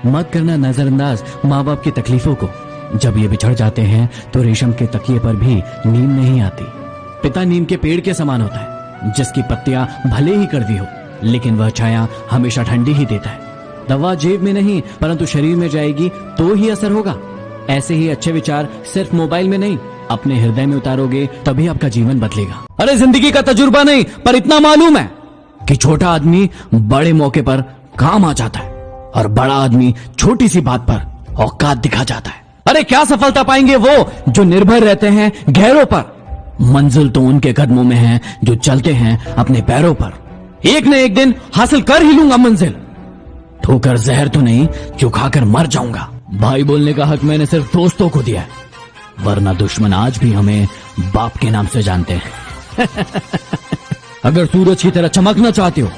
मत करना नजरअंदाज माँ बाप की तकलीफों को। जब ये बिछड़ जाते हैं तो रेशम के तकिए पर भी नींद नहीं आती। पिता नीम के पेड़ के समान होता है, जिसकी पत्तियां भले ही कड़वी हो, लेकिन वह छाया हमेशा ठंडी ही देता है। दवा जेब में नहीं परंतु शरीर में जाएगी तो ही असर होगा। ऐसे ही अच्छे विचार सिर्फ मोबाइल में नहीं, अपने हृदय में उतारोगे तभी आपका जीवन बदलेगा। अरे जिंदगी का तजुर्बा नहीं, पर इतना मालूम है कि छोटा आदमी बड़े मौके पर काम आ जाता है और बड़ा आदमी छोटी सी बात पर औकात दिखा जाता है। अरे क्या सफलता पाएंगे वो जो निर्भर रहते हैं गैरों पर। मंजिल तो उनके कदमों में है जो चलते हैं अपने पैरों पर। एक न एक दिन हासिल कर ही लूंगा मंजिल, ठोकर जहर तो नहीं जो खाकर मर जाऊंगा। भाई बोलने का हक मैंने सिर्फ दोस्तों को दिया है, वरना दुश्मन आज भी हमें बाप के नाम से जानते हैं। अगर सूरज की तरह चमकना चाहते हो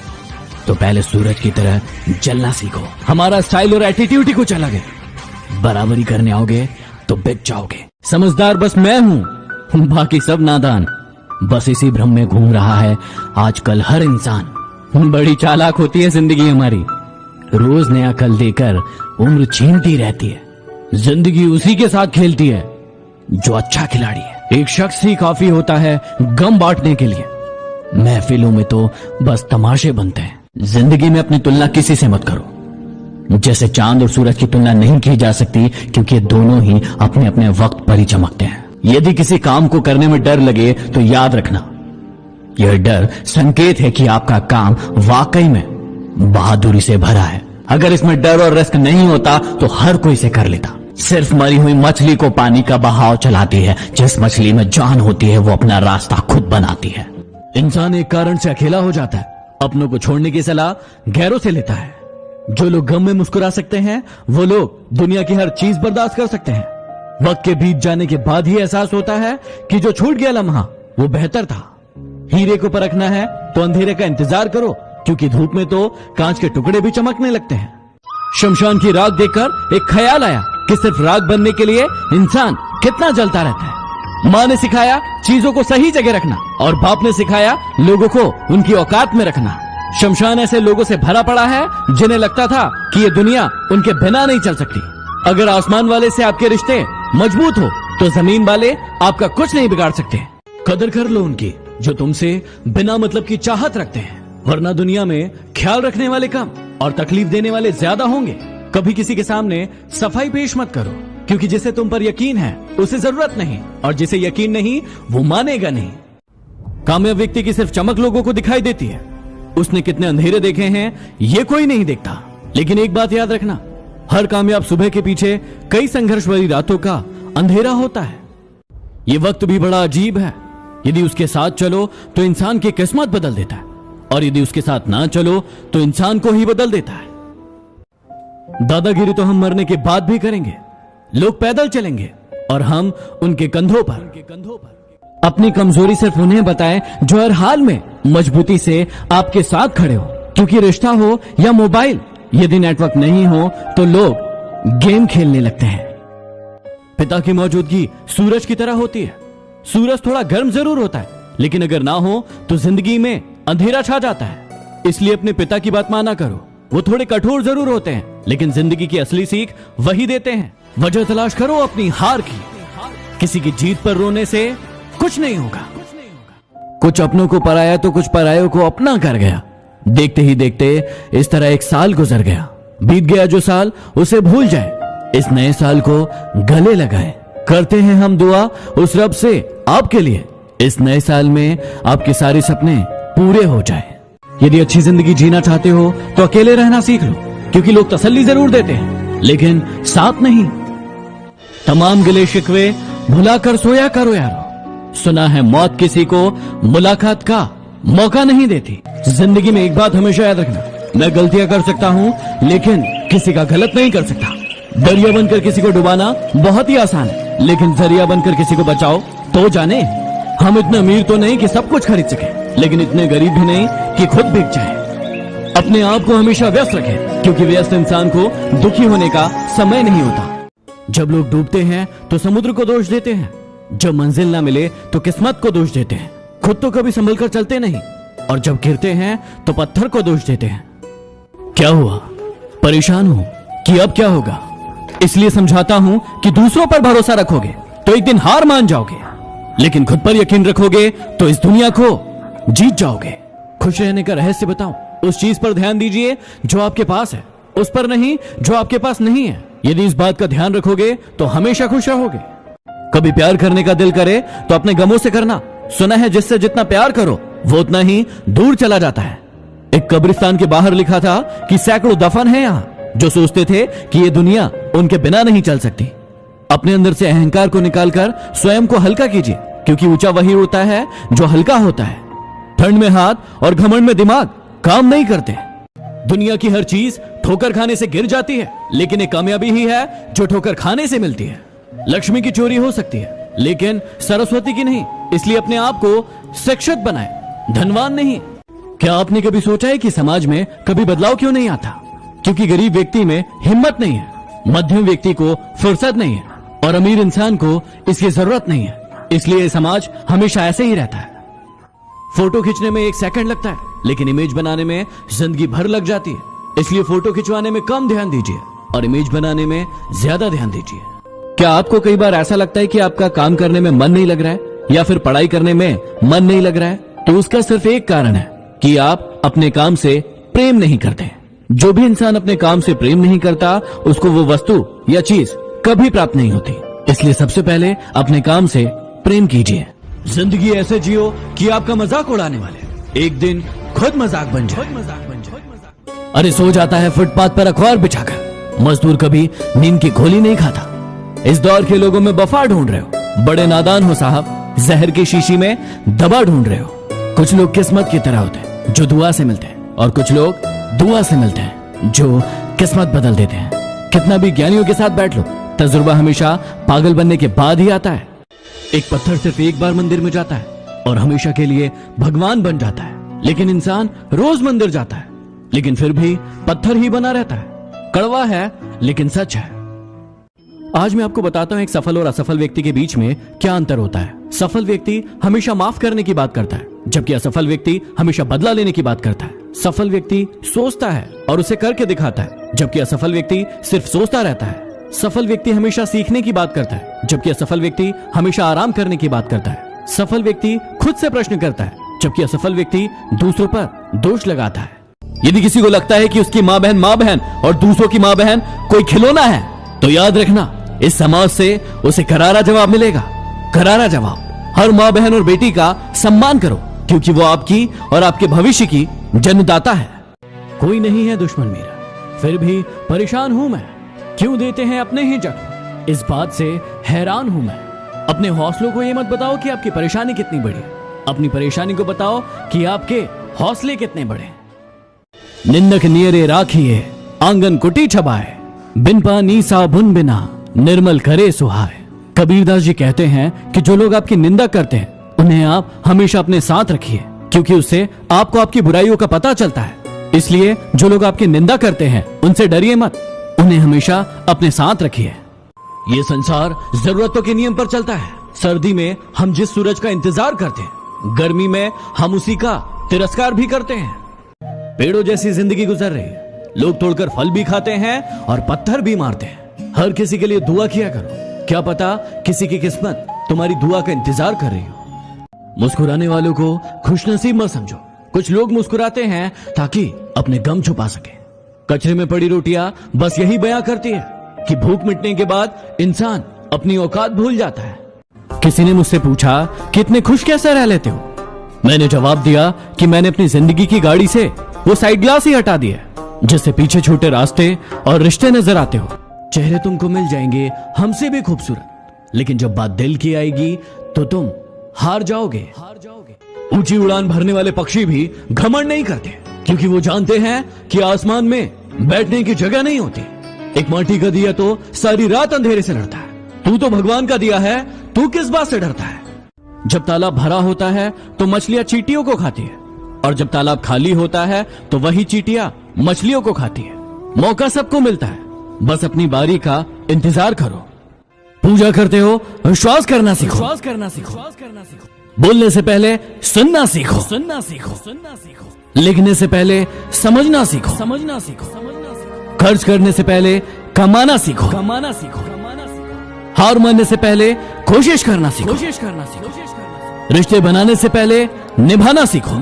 तो पहले सूरज की तरह जलना सीखो। हमारा स्टाइल और एटीट्यूड ही कुछ अलग है। बराबरी करने आओगे तो बिक जाओगे। समझदार बस मैं हूं, बाकी सब नादान। बस इसी भ्रम में घूम रहा है आजकल हर इंसान। बड़ी चालाक होती है जिंदगी हमारी, रोज नया कल देकर उम्र छीनती रहती है। जिंदगी उसी के साथ खेलती है जो अच्छा खिलाड़ी है। एक शख्स ही काफी होता है गम बांटने के लिए, महफिलों में तो बस तमाशे बनते हैं। जिंदगी में अपनी तुलना किसी से मत करो। जैसे चांद और सूरज की तुलना नहीं की जा सकती, क्योंकि दोनों ही अपने अपने वक्त पर ही चमकते हैं। यदि किसी काम को करने में डर लगे तो याद रखना, यह डर संकेत है कि आपका काम वाकई में बहादुरी से भरा है। अगर इसमें डर और रिस्क नहीं होता तो हर कोई इसे कर लेता। सिर्फ मरी हुई मछली को पानी का बहाव चलाती है। जिस मछली में जान होती है वो अपना रास्ता खुद बनाती है। इंसान एक कारण से अकेला हो जाता है, अपनों को छोड़ने की सलाह गैरों से लेता है। जो लोग गम में मुस्कुरा सकते हैं वो लोग दुनिया की हर चीज बर्दाश्त कर सकते हैं। वक्त के बीत जाने के बाद ही एहसास होता है कि जो छूट गया लम्हा वो बेहतर था। हीरे को परखना है तो अंधेरे का इंतजार करो, क्योंकि धूप में तो कांच के टुकड़े भी चमकने लगते हैं। शमशान की राख देखकर एक ख्याल आया कि सिर्फ राख बनने के लिए इंसान कितना जलता रहता है। माँ ने सिखाया चीजों को सही जगह रखना और बाप ने सिखाया लोगों को उनकी औकात में रखना। शमशान ऐसे लोगों से भरा पड़ा है जिन्हें लगता था कि ये दुनिया उनके बिना नहीं चल सकती। अगर आसमान वाले से आपके रिश्ते मजबूत हो तो जमीन वाले आपका कुछ नहीं बिगाड़ सकते। कदर कर लो उनकी जो तुमसे बिना मतलब की चाहत रखते हैं, वरना दुनिया में ख्याल रखने वाले कम और तकलीफ देने वाले ज्यादा होंगे। कभी किसी के सामने सफाई पेश मत करो, क्योंकि जिसे तुम पर यकीन है उसे जरूरत नहीं, और जिसे यकीन नहीं वो मानेगा नहीं। कामयाब व्यक्ति की सिर्फ चमक लोगों को दिखाई देती है, उसने कितने अंधेरे देखे हैं ये कोई नहीं देखता। लेकिन एक बात याद रखना, हर कामयाब सुबह के पीछे कई संघर्ष भरी रातों का अंधेरा होता है। ये वक्त भी बड़ा अजीब है, यदि उसके साथ चलो तो इंसान की किस्मत बदल देता है, और यदि उसके साथ ना चलो तो इंसान को ही बदल देता है। दादागिरी तो हम मरने के बाद भी करेंगे। लोग पैदल चलेंगे और हम उनके कंधों पर। अपनी कमजोरी सिर्फ उन्हें बताएं जो हर हाल में मजबूती से आपके साथ खड़े हो, क्योंकि रिश्ता हो या मोबाइल, यदि नेटवर्क नहीं हो तो लोग गेम खेलने लगते हैं। पिता की मौजूदगी सूरज की तरह होती है। सूरज थोड़ा गर्म जरूर होता है, लेकिन अगर ना हो तो जिंदगी में अंधेरा छा जाता है। इसलिए अपने पिता की बात माना करो। वो थोड़े कठोर जरूर होते हैं, लेकिन जिंदगी की असली सीख वही देते हैं। वजह तलाश करो अपनी हार की। किसी की जीत पर रोने से कुछ नहीं होगा। कुछ अपनों को पराया तो कुछ परायों को अपना कर गया। देखते ही देखते इस तरह एक साल गुजर गया। बीत गया जो साल उसे भूल जाए, इस नए साल को गले लगाए। करते हैं हम दुआ उस रब से आपके लिए, इस नए साल में आपके सारे सपने पूरे हो जाए। यदि अच्छी जिंदगी जीना चाहते हो तो अकेले रहना सीख लो, क्योंकि लोग तसल्ली जरूर देते हैं लेकिन साथ नहीं। तमाम गिले शिकवे भुलाकर सोया करो यारो। सुना है मौत किसी को मुलाकात का मौका नहीं देती। जिंदगी में एक बात हमेशा याद रखना, मैं गलतियां कर सकता हूं लेकिन किसी का गलत नहीं कर सकता। दरिया बनकर किसी को डुबाना बहुत ही आसान है, लेकिन जरिया बनकर किसी को बचाओ तो जाने। हम इतने अमीर तो नहीं कि सब कुछ खरीद सके, लेकिन इतने गरीब भी नहीं कि खुद बिक जाए। अपने आप को हमेशा व्यस्त रखें, क्योंकि व्यस्त इंसान को दुखी होने का समय नहीं होता। जब लोग डूबते हैं तो समुद्र को दोष देते हैं, जब मंजिल ना मिले तो किस्मत को दोष देते हैं। खुद तो कभी संभल कर चलते नहीं, और जब गिरते हैं तो पत्थर को दोष देते हैं। क्या हुआ, परेशान हो कि अब क्या होगा। इसलिए समझाता हूं कि दूसरों पर भरोसा रखोगे तो एक दिन हार मान जाओगे, लेकिन खुद पर यकीन रखोगे तो इस दुनिया को जीत जाओगे। खुश रहने का रहस्य बताऊं, उस चीज पर ध्यान दीजिए जो आपके पास है, उस पर नहीं जो आपके पास नहीं है। यदि इस बात का ध्यान रखोगे तो हमेशा खुश रहोगे। कभी प्यार करने का दिल करे तो अपने गमों से करना। सुना है जिससे जितना प्यार करो वो उतना ही दूर चला जाता है। एक कब्रिस्तान के बाहर लिखा था कि सैकड़ों दफन हैं यहां जो सोचते थे कि ये दुनिया उनके बिना नहीं चल सकती। अपने अंदर से अहंकार को निकालकर स्वयं को हल्का कीजिए, क्योंकि ऊंचा वही होता है जो हल्का होता है। ठंड में हाथ और घमंड में दिमाग काम नहीं करते। दुनिया की हर चीज ठोकर खाने से गिर जाती है, लेकिन एक कामयाबी ही है जो ठोकर खाने से मिलती है। लक्ष्मी की चोरी हो सकती है लेकिन सरस्वती की नहीं, इसलिए अपने आप को शिक्षित बनाए, धनवान नहीं। क्या आपने कभी सोचा है कि समाज में कभी बदलाव क्यों नहीं आता? क्योंकि गरीब व्यक्ति में हिम्मत नहीं है, मध्यम व्यक्ति को फुर्सत नहीं है और अमीर इंसान को इसकी जरूरत नहीं है। इसलिए समाज हमेशा ऐसे ही रहता है। फोटो खींचने में 1 सेकंड लगता है, लेकिन इमेज बनाने में जिंदगी भर लग जाती है। इसलिए फोटो खिंचवाने में कम ध्यान दीजिए और इमेज बनाने में ज्यादा ध्यान दीजिए। क्या आपको कई बार ऐसा लगता है कि आपका काम करने में मन नहीं लग रहा है या फिर पढ़ाई करने में मन नहीं लग रहा है? तो उसका सिर्फ एक कारण है कि आप अपने काम से प्रेम नहीं करते। जो भी इंसान अपने काम से प्रेम नहीं करता उसको वो वस्तु या चीज कभी प्राप्त नहीं होती। इसलिए सबसे पहले अपने काम से प्रेम कीजिए। जिंदगी ऐसे जियो कि आपका मजाक उड़ाने वाले एक दिन खुद मजाक बन जाए। अरे सो जाता है फुटपाथ पर अखबार बिछाकर, मजदूर कभी नींद की गोली नहीं खाता। इस दौर के लोगों में वफा ढूंढ रहे हो, बड़े नादान हो साहब, जहर की शीशी में दवा ढूंढ रहे हो। कुछ लोग किस्मत की तरह होते हैं जो दुआ से मिलते हैं, और कुछ लोग दुआ से मिलते हैं जो किस्मत बदल देते हैं। कितना भी ज्ञानियों के साथ बैठ लो, तजुर्बा हमेशा पागल बनने के बाद ही आता है। एक पत्थर सिर्फ एक बार मंदिर में जाता है और हमेशा के लिए भगवान बन जाता है, लेकिन इंसान रोज मंदिर जाता है लेकिन फिर भी पत्थर ही बना रहता है। कड़वा है लेकिन सच है। आज मैं आपको बताता हूं एक सफल और असफल व्यक्ति के बीच में क्या अंतर होता है। सफल व्यक्ति हमेशा माफ करने की बात करता है, जबकि असफल व्यक्ति हमेशा बदला लेने की बात करता है। सफल व्यक्ति सोचता है और उसे करके दिखाता है, जबकि असफल व्यक्ति सिर्फ सोचता रहता है। सफल व्यक्ति हमेशा सीखने की बात करता है, जबकि असफल व्यक्ति हमेशा आराम करने की बात करता है। सफल व्यक्ति खुद से प्रश्न करता है, जबकि असफल व्यक्ति दूसरों पर दोष लगाता है। यदि किसी को लगता है कि उसकी माँ बहन और दूसरों की माँ बहन कोई खिलौना है, तो याद रखना इस समाज से उसे करारा जवाब मिलेगा। करारा जवाब। हर माँ बहन और बेटी का सम्मान करो, क्योंकि वो आपकी और आपके भविष्य की जन्मदाता है। कोई नहीं है दुश्मन मेरा, फिर भी परेशान हूं मैं। क्यों देते हैं अपने ही जख्म, इस बात से हैरान हूं मैं। अपने हौसलों को ये मत बताओ कि आपकी परेशानी कितनी बड़ी है, अपनी परेशानी को बताओ कि आपके हौसले कितने बड़े। निंदक नियरे राखिए आंगन कुटी छबाए, बिन पानी साबुन बिना निर्मल करे सुहाए। कबीरदास जी कहते हैं कि जो लोग आपकी निंदा करते हैं उन्हें आप हमेशा अपने साथ रखिए, क्योंकि उससे आपको आपकी बुराइयों का पता चलता है। इसलिए जो लोग आपकी निंदा करते हैं उनसे डरिए मत, उन्हें हमेशा अपने साथ रखिए। ये संसार जरूरतों के नियम पर चलता है। सर्दी में हम जिस सूरज का इंतजार करते हैं, गर्मी में हम उसी का तिरस्कार भी करते हैं। पेड़ों जैसी जिंदगी गुजर रही है, लोग तोड़कर फल भी खाते हैं और पत्थर भी मारते हैं। हर किसी के लिए दुआ किया करो, क्या पता किसी की किस्मत तुम्हारी दुआ का इंतजार कर रही हो। मुस्कुराने वालों को खुशनसीब मत समझो। कुछ लोग मुस्कुराते हैं ताकि अपने गम छुपा सके। कचरे में पड़ी रोटियां बस यही बयां करती है कि भूख मिटने के बाद इंसान अपनी औकात भूल जाता है। किसी ने मुझसे पूछा कि इतने खुश कैसे रह लेते हो। मैंने जवाब दिया कि मैंने अपनी जिंदगी की गाड़ी से वो साइड ग्लास ही हटा दिया, जिससे पीछे छोटे रास्ते और रिश्ते नजर आते हो। चेहरे तुमको मिल जाएंगे हमसे भी खूबसूरत, लेकिन जब बात दिल की आएगी तो तुम हार जाओगे। ऊंची उड़ान भरने वाले पक्षी भी घमंड नहीं करते, क्योंकि वो जानते हैं कि आसमान में बैठने की जगह नहीं होती। एक माटी का दिया तो सारी रात अंधेरे से लड़ता है। तू तो भगवान का दिया है, तू किस बात से डरता है। जब तालाब भरा होता है तो मछलियां चींटियों को खाती है, और जब तालाब खाली होता है तो वही चींटियां मछलियों को खाती है। मौका सबको मिलता है, बस अपनी बारी का इंतजार करो। पूजा करते हो विश्वास करना सीखो, विश्वास करना सीखो, बोलने से पहले सुनना सीखो, सुनना सीखो, लिखने से पहले समझना सीखो, समझना सीखो, खर्च करने से पहले कमाना सीखो। हार मानने से पहले कोशिश करना सीखो। रिश्ते बनाने से पहले निभाना सीखो।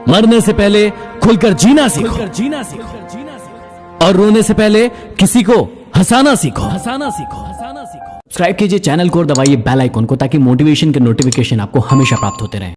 मरने से पहले खुलकर जीना सीखो। और रोने से पहले किसी को हंसाना सीखो। सब्सक्राइब कीजिए चैनल को और दबाइए बेल आइकन को ताकि मोटिवेशन के नोटिफिकेशन आपको हमेशा प्राप्त होते रहें।